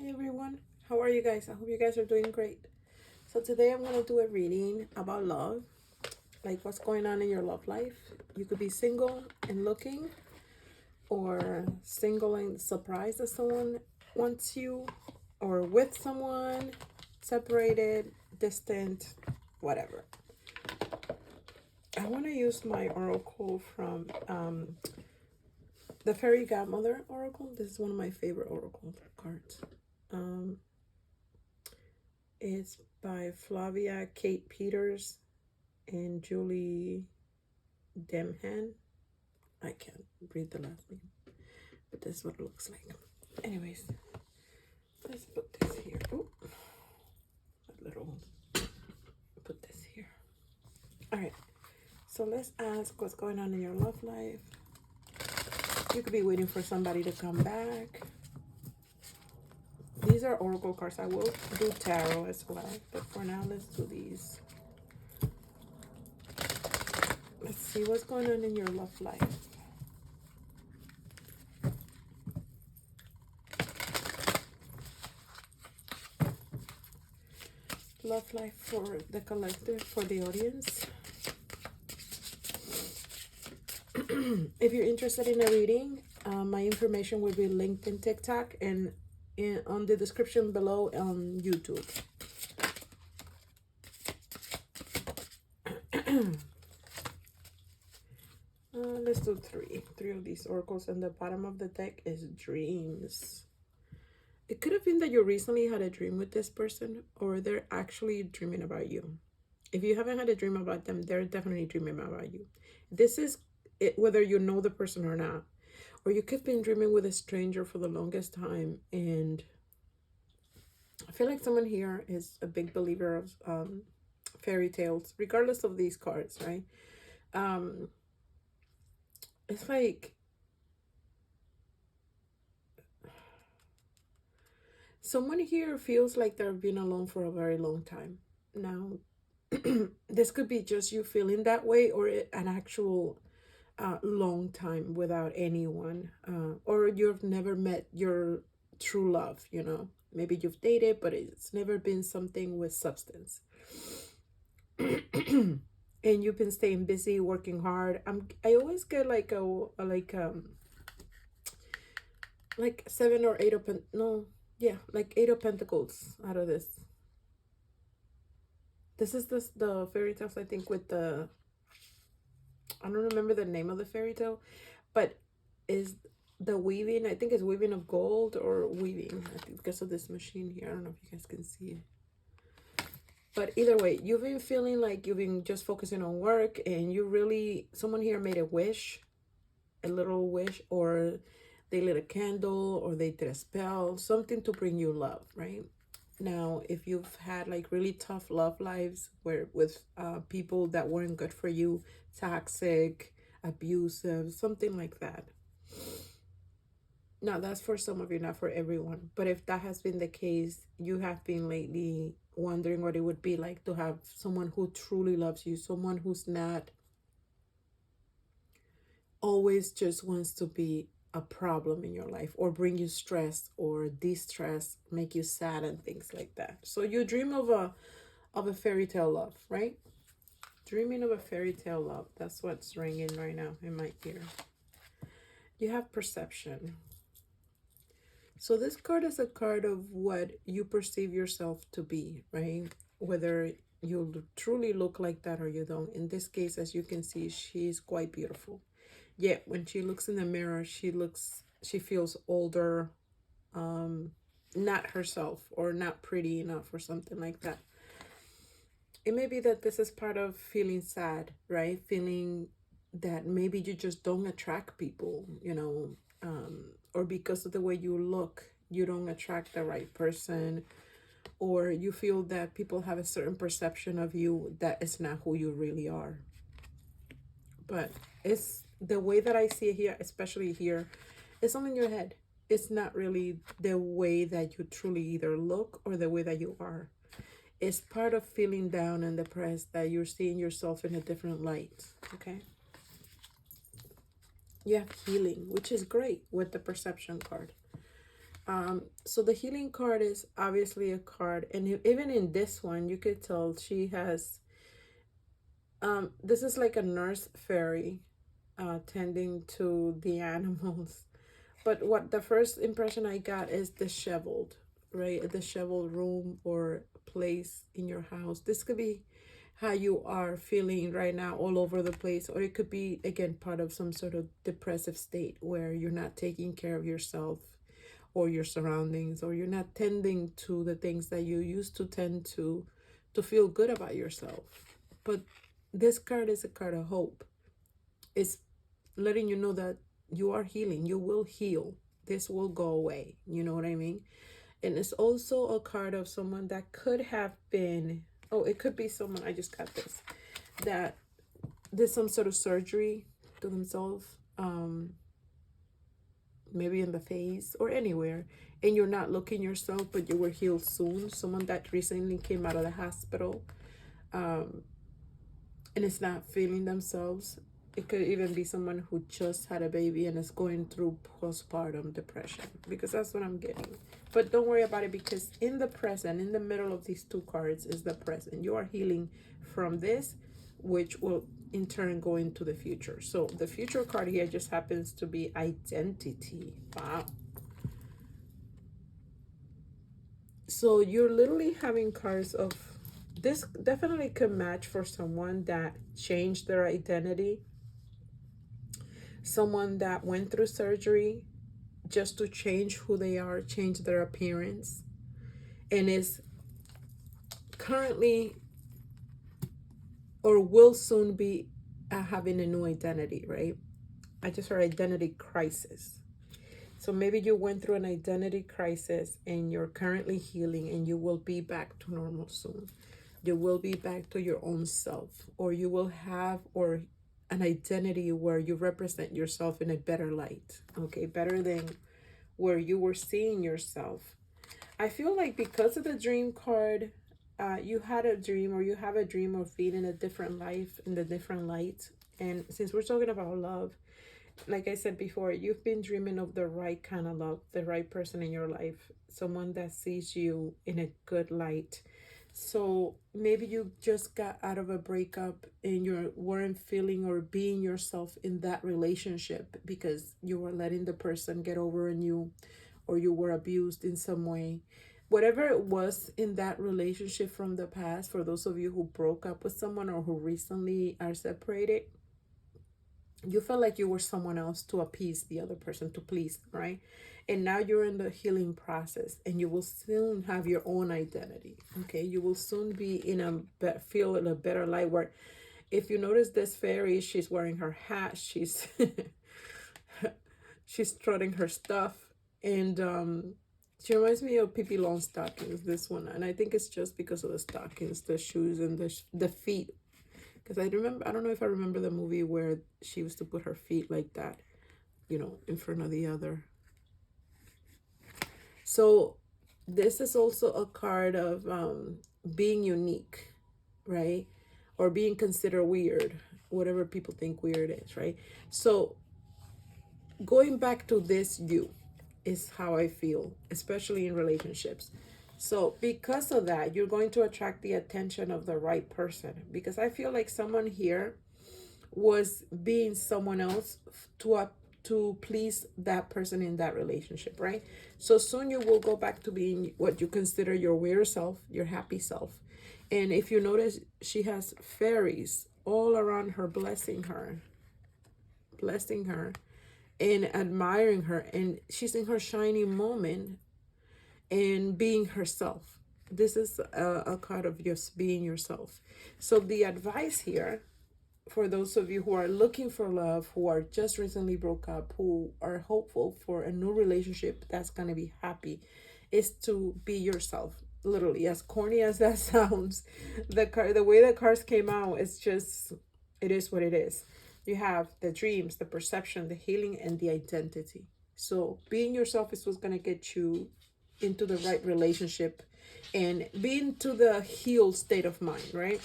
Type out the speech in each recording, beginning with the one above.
Hey everyone, how are you guys? I hope you guys are doing great. So today I'm gonna do a reading about love, like what's going on in your love life. You could be single and looking, or single and surprised that someone wants you, or with someone, separated, distant, whatever. I want to use my oracle from the Fairy Godmother Oracle. This is one of my favorite oracle cards. It's by Flavia Kate Peters and Julie Demhan. I can't read the last name, but this is what it looks like. Anyways, let's put this here. Oh, a little. Put this here. All right. So let's ask what's going on in your love life. You could be waiting for somebody to come back. These are oracle cards. I will do tarot as well, but for now, let's do these. Let's see what's going on in your love life. Love life for the collective, for the audience. If you're interested in a reading, my information will be linked in TikTok and on the description below on YouTube. Let's do three of these oracles, and the bottom of the deck is dreams. It could have been that you recently had a dream with this person, or they're actually dreaming about you. If you haven't had a dream about them, they're definitely dreaming about you. This is it, whether you know the person or not. Or you could have been dreaming with a stranger for the longest time. And I feel like someone here is a big believer of fairy tales, regardless of these cards, right? It's like someone here feels like they've been alone for a very long time. Now, this could be just you feeling that way, or an actual long time without anyone, or you've never met your true love, you know. Maybe you've dated, but it's never been something with substance. And you've been staying busy, working hard. I always get like like 7 or 8 of no, yeah, like 8 of Pentacles out of this. This is the fairy tales, I think, with the, I don't remember the name of the fairy tale, but is the weaving, I think it's weaving of gold or weaving, I think, because of this machine here. I don't know if you guys can see it. But either way, you've been feeling like you've been just focusing on work, and you really, someone here made a wish, a little wish, or they lit a candle, or they did a spell, something to bring you love, right? Now, if you've had like really tough love lives where with people that weren't good for you, toxic, abusive, something like that. Now, that's for some of you, not for everyone. But if that has been the case, you have been lately wondering what it would be like to have someone who truly loves you, someone who's not always just wants to be a problem in your life, or bring you stress or distress, make you sad and things like that. So you dream of a fairy tale love, right? Dreaming of a fairy tale love. That's what's ringing right now in my ear. You have perception. So this card is a card of what you perceive yourself to be, right? Whether you truly look like that or you don't. In this case, as you can see, she's quite beautiful. Yet when she looks in the mirror, she feels older, not herself, or not pretty enough, or something like that. It may be that this is part of feeling sad, right? Feeling that maybe you just don't attract people, you know, or because of the way you look, you don't attract the right person, or you feel that people have a certain perception of you that is not who you really are. But it's the way that I see it here, especially here, it's all in your head. It's not really the way that you truly either look or the way that you are. It's part of feeling down and depressed that you're seeing yourself in a different light, okay? You have healing, which is great with the perception card. So the healing card is obviously a card, and even in this one, you could tell she has. This is like a nurse fairy, tending to the animals. But what the first impression I got is disheveled, right? A disheveled room or place in your house. This could be how you are feeling right now, all over the place, or it could be again part of some sort of depressive state where you're not taking care of yourself or your surroundings, or you're not tending to the things that you used to tend to feel good about yourself. But this card is a card of hope. It's letting you know that you are healing. You will heal. This will go away. You know what I mean? And it's also a card of someone that could have been, oh, it could be someone, I just got this, that did some sort of surgery to themselves, maybe in the face or anywhere, and you're not looking yourself, but you were healed soon. Someone that recently came out of the hospital, um, and is not feeling themselves. It could even be someone who just had a baby and is going through postpartum depression, because that's what I'm getting. But don't worry about it, because in the present, in the middle of these two cards is the present. You are healing from this, which will in turn go into the future. So the future card here just happens to be identity. Wow. So you're literally having cards of, this definitely could match for someone that changed their identity, someone that went through surgery just to change who they are, change their appearance, and is currently or will soon be having a new identity, right? I just heard identity crisis. So maybe you went through an identity crisis and you're currently healing, and you will be back to normal soon. You will be back to your own self, or you will have or an identity where you represent yourself in a better light, okay? Better than where you were seeing yourself. I feel like because of the dream card, you had a dream, or you have a dream of being in a different life, in the different light. And since we're talking about love, like I said before, you've been dreaming of the right kind of love, the right person in your life, someone that sees you in a good light. So maybe you just got out of a breakup and you weren't feeling or being yourself in that relationship because you were letting the person get over on you, or you were abused in some way. Whatever it was in that relationship from the past, for those of you who broke up with someone or who recently are separated, you felt like you were someone else to appease the other person, to please, right? And now you're in the healing process, and you will soon have your own identity, okay? You will soon be in feel in a better light, where if you notice this fairy, she's wearing her hat, she's she's strutting her stuff, and she reminds me of Pippi Longstockings, this one, and I think it's just because of the stockings, the shoes, and the feet. Because I don't know if I remember the movie where she used to put her feet like that, in front of the other. So this is also a card of being unique, right? Or being considered weird, whatever people think weird is, right? So going back to this you is how I feel, especially in relationships. So because of that, you're going to attract the attention of the right person, because I feel like someone here was being someone else to please that person in that relationship, right? So soon you will go back to being what you consider your weird self, your happy self. And if you notice, she has fairies all around her, blessing her and admiring her, and she's in her shining moment and being herself. This is a card of just being yourself. So the advice here for those of you who are looking for love, who are just recently broke up, who are hopeful for a new relationship that's going to be happy, is to be yourself. Literally, as corny as that sounds, the way the cards came out, it's just, it is what it is. You have the dreams, the perception, the healing, and the identity. So being yourself is what's going to get you into the right relationship and being to the healed state of mind, right?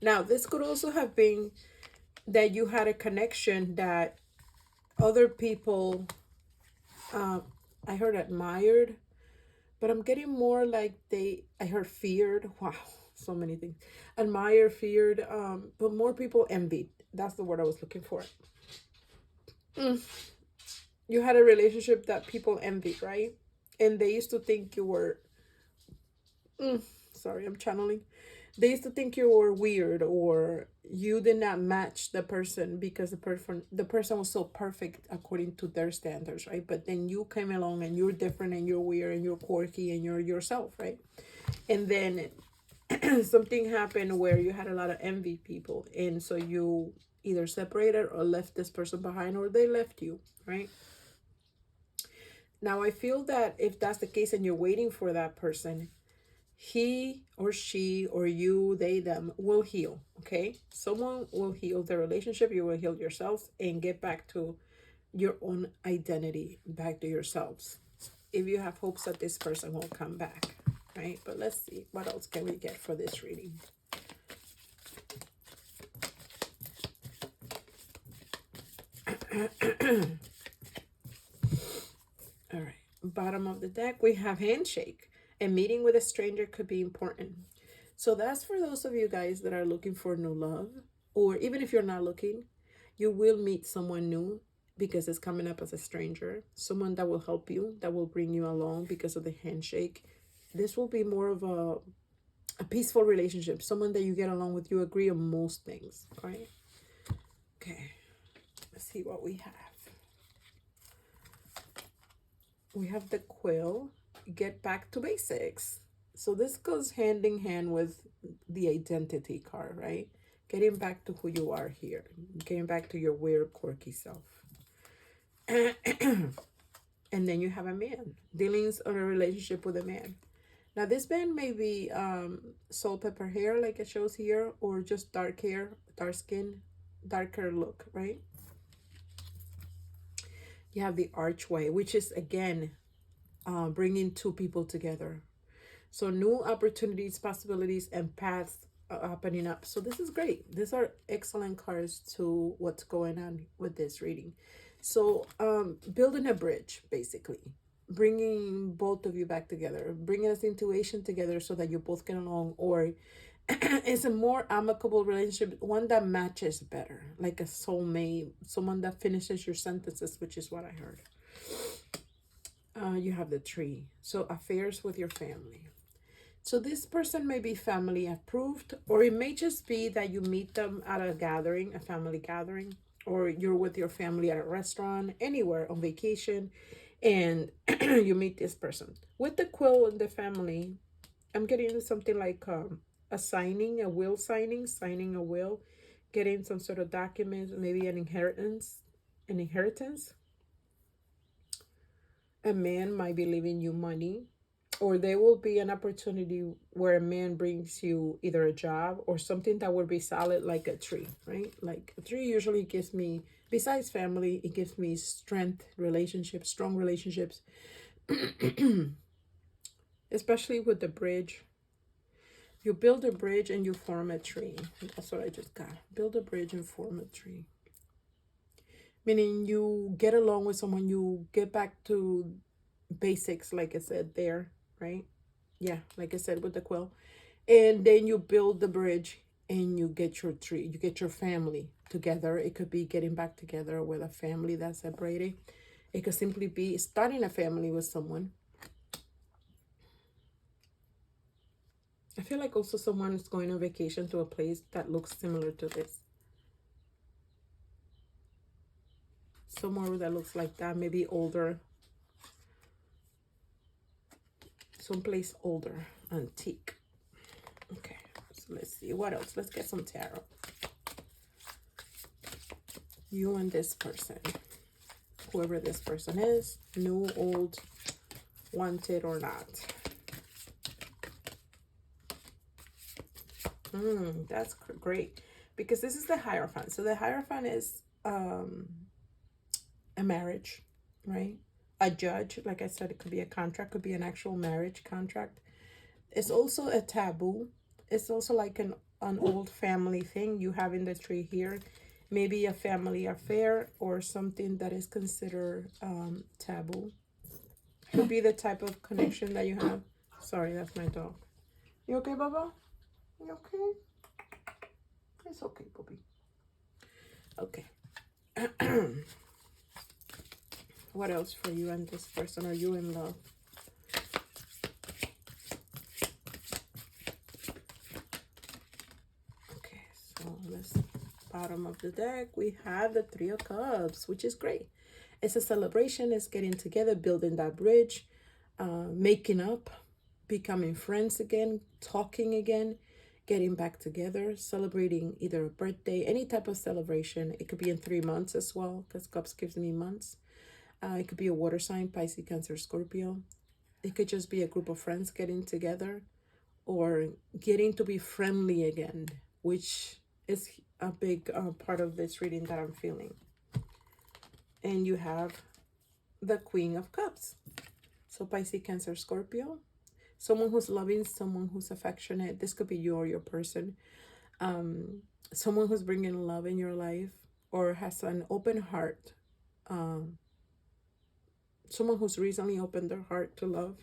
Now, this could also have been that you had a connection that other people I heard admired, but I'm getting more like I heard feared. Wow, so many things. Admired, feared, but more people envied. That's the word I was looking for. Mm. You had a relationship that people envied, right? And they used to think you were, mm, sorry, I'm channeling. They used to think you were weird or you did not match the person because the person was so perfect according to their standards, right? But then you came along and you're different and you're weird and you're quirky and you're yourself, right? And then something happened where you had a lot of envy people, and so you either separated or left this person behind, or they left you, right? Now I feel that if that's the case and you're waiting for that person, he or she or you, they, them will heal. Okay, someone will heal the relationship, you will heal yourself and get back to your own identity, back to yourselves, if you have hopes that this person will come back, right? But let's see what else can we get for this reading. All right, bottom of the deck we have handshake. A meeting with a stranger could be important. So that's for those of you guys that are looking for new love, or even if you're not looking, you will meet someone new because it's coming up as a stranger, someone that will help you, that will bring you along because of the handshake. This will be more of a peaceful relationship, someone that you get along with, you agree on most things, right? Okay, let's see what we have. We have the quill, get back to basics. So this goes hand in hand with the identity card, right? Getting back to who you are here, getting back to your weird, quirky self. And then you have a man, dealings on a relationship with a man. Now this man may be salt pepper hair like it shows here, or just dark hair, dark skin, darker look, right? You have the archway, which is again bringing two people together. So new opportunities, possibilities, and paths are opening up. So this is great. These are excellent cards to what's going on with this reading. So building a bridge, basically. Bringing both of you back together. Bringing a situation together so that you both get along. Or it's a more amicable relationship. One that matches better. Like a soulmate. Someone that finishes your sentences, which is what I heard. You have the tree. So affairs with your family. So this person may be family approved, or it may just be that you meet them at a gathering, a family gathering, or you're with your family at a restaurant, anywhere on vacation, and you meet this person. With the quill in the family, I'm getting something like a signing, a will signing, signing a will, getting some sort of document, maybe an inheritance, an inheritance. A man might be leaving you money, or there will be an opportunity where a man brings you either a job or something that will be solid, like a tree, right? Like a tree usually gives me, besides family, it gives me strength, relationships, strong relationships, especially with the bridge. You build a bridge and you form a tree. That's what I just got. Build a bridge and form a tree. Meaning you get along with someone, you get back to basics, like I said there, right? Yeah, like I said with the quill. And then you build the bridge and you get your tree, you get your family together. It could be getting back together with a family that's separated. It could simply be starting a family with someone. I feel like also someone is going on vacation to a place that looks similar to this. Somewhere that looks like that, maybe older. Someplace older, antique. Okay, so let's see what else. Let's get some tarot. You and this person, whoever this person is, new, old, wanted or not. That's great, because this is the Hierophant. So the Hierophant is a marriage, right? A judge, like I said, it could be a contract, could be an actual marriage contract. It's also a taboo. It's also like an old family thing you have in the tree here. Maybe a family affair or something that is considered taboo. Could be the type of connection that you have. Sorry, that's my dog. You okay, Baba? You okay? It's okay, Bobby. Okay. What else for you and this person? Are you in love? Okay, so let's bottom of the deck. We have the Three of Cups, which is great. It's a celebration. It's getting together, building that bridge, making up, becoming friends again, talking again, getting back together, celebrating either a birthday, any type of celebration. It could be in 3 months as well, because Cups gives me months. It could be a water sign, Pisces, Cancer, Scorpio. It could just be a group of friends getting together or getting to be friendly again, which is a big part of this reading that I'm feeling. And you have the Queen of Cups. So Pisces, Cancer, Scorpio. Someone who's loving, someone who's affectionate. This could be you or your person. Someone who's bringing love in your life or has an open heart. Someone who's recently opened their heart to love.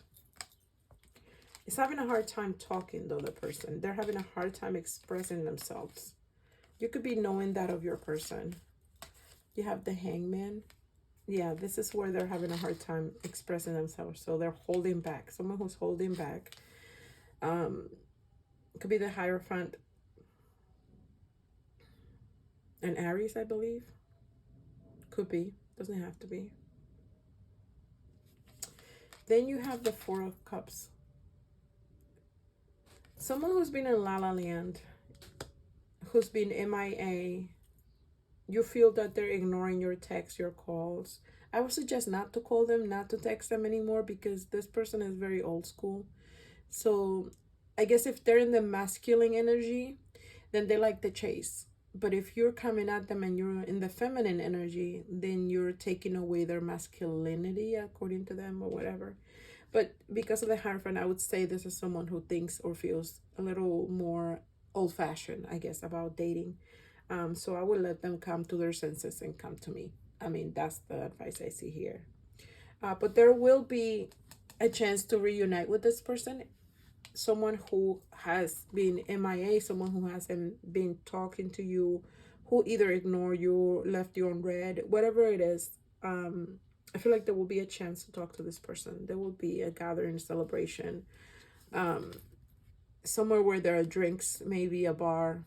Is having a hard time talking, though, the person. They're having a hard time expressing themselves. You could be knowing that of your person. You have the Hangman. Yeah, this is where they're having a hard time expressing themselves. So they're holding back. Someone who's holding back. Could be the Hierophant. An Aries, I believe. Could be. Doesn't have to be. Then you have the Four of Cups. Someone who's been in La La Land. Who's been MIA. You feel that they're ignoring your texts, your calls. I would suggest not to call them, not to text them anymore, because this person is very old school. So I guess if they're in the masculine energy, then they like the chase. But if you're coming at them and you're in the feminine energy, then you're taking away their masculinity, according to them, or whatever. But because of the Hierophant, I would say this is someone who thinks or feels a little more old-fashioned, I guess, about dating. So I will let them come to their senses and come to me. I mean, that's the advice I see here. But there will be a chance to reunite with this person. Someone who has been MIA, someone who hasn't been talking to you, who either ignored you, left you on red, whatever it is. I feel like there will be a chance to talk to this person. There will be a gathering, celebration, somewhere where there are drinks, maybe a bar,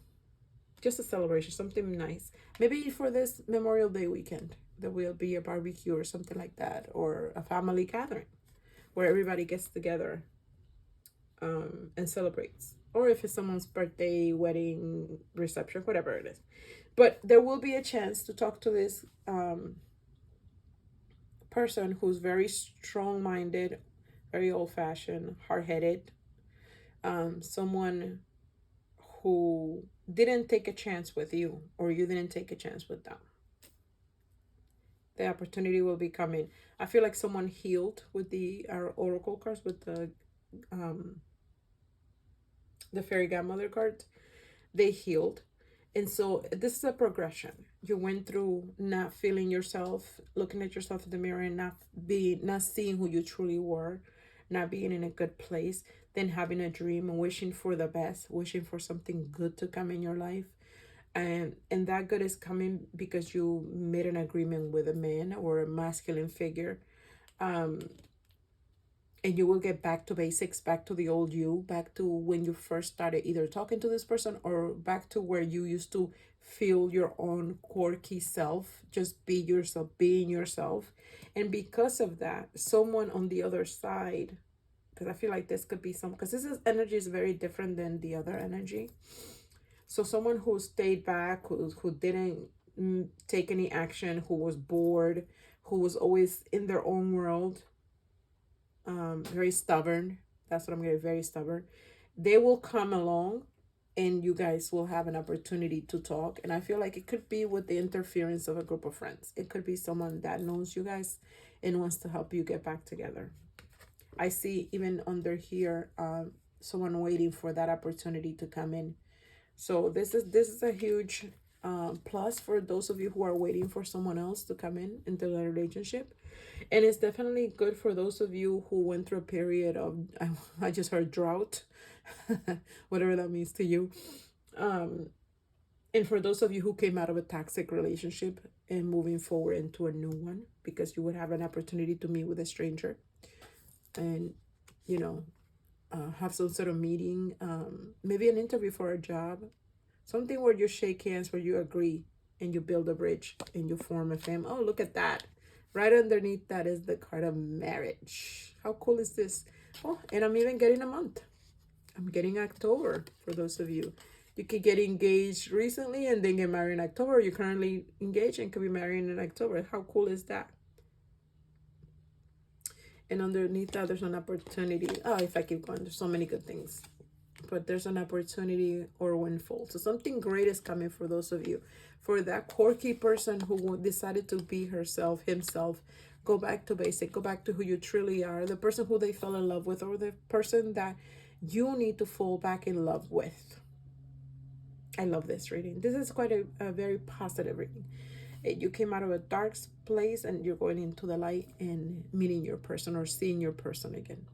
just a celebration, something nice. Maybe for this Memorial Day weekend, there will be a barbecue or something like that, or a family gathering where everybody gets together and celebrates. Or if it's someone's birthday, wedding, reception, whatever it is. But there will be a chance to talk to this person who's very strong-minded, very old-fashioned, hard-headed, someone who didn't take a chance with you, or you didn't take a chance with them. The opportunity will be coming. I feel like someone healed with our oracle cards, with the fairy godmother card. They healed. And so this is a progression. You went through not feeling yourself, looking at yourself in the mirror and not seeing who you truly were, not being in a good place, then having a dream and wishing for the best, wishing for something good to come in your life. And that good is coming because you made an agreement with a man or a masculine figure. And you will get back to basics, back to the old you, back to when you first started either talking to this person, or back to where you used to feel your own quirky self, just be yourself, being yourself. And because of that, someone on the other side, because I feel like this could be because energy is very different than the other energy. So someone who stayed back, who didn't take any action, who was bored, who was always in their own world, very stubborn. That's what I'm getting, very stubborn. They will come along and you guys will have an opportunity to talk. And I feel like it could be with the interference of a group of friends. It could be someone that knows you guys and wants to help you get back together. I see even under here, someone waiting for that opportunity to come in. So this is a huge plus for those of you who are waiting for someone else to come in into the relationship. And it's definitely good for those of you who went through a period of, I just heard drought, whatever that means to you. And for those of you who came out of a toxic relationship and moving forward into a new one, because you would have an opportunity to meet with a stranger and, you know, have some sort of meeting, maybe an interview for a job, something where you shake hands, where you agree and you build a bridge and you form a family. Oh, look at that. Right underneath that is the card of marriage. How cool is this? Oh, and I'm even getting a month. I'm getting October for those of you. You could get engaged recently and then get married in October. You're currently engaged and could be married in October. How cool is that? And underneath that, there's an opportunity. Oh, if I keep going, there's so many good things. But there's an opportunity or windfall. So something great is coming for those of you. For that quirky person who decided to be herself, himself, go back to basic, go back to who you truly are, the person who they fell in love with, or the person that you need to fall back in love with. I love this reading. This is quite a very positive reading. You came out of a dark place and you're going into the light and meeting your person or seeing your person again.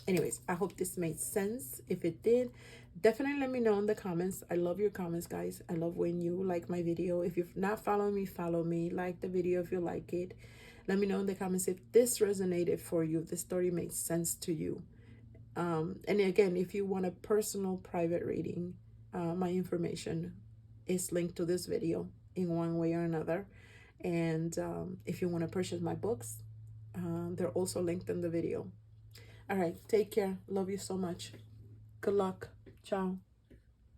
Anyways, I hope this made sense. If it did, definitely let me know in the comments. I love your comments, guys. I love when you like my video. If you've not followed me, follow me. Like the video if you like it. Let me know in the comments if this resonated for you, if the story made sense to you. And again, if you want a personal private reading, my information is linked to this video in one way or another. And if you want to purchase my books, they're also linked in the video. All right, take care. Love you so much. Good luck. Ciao.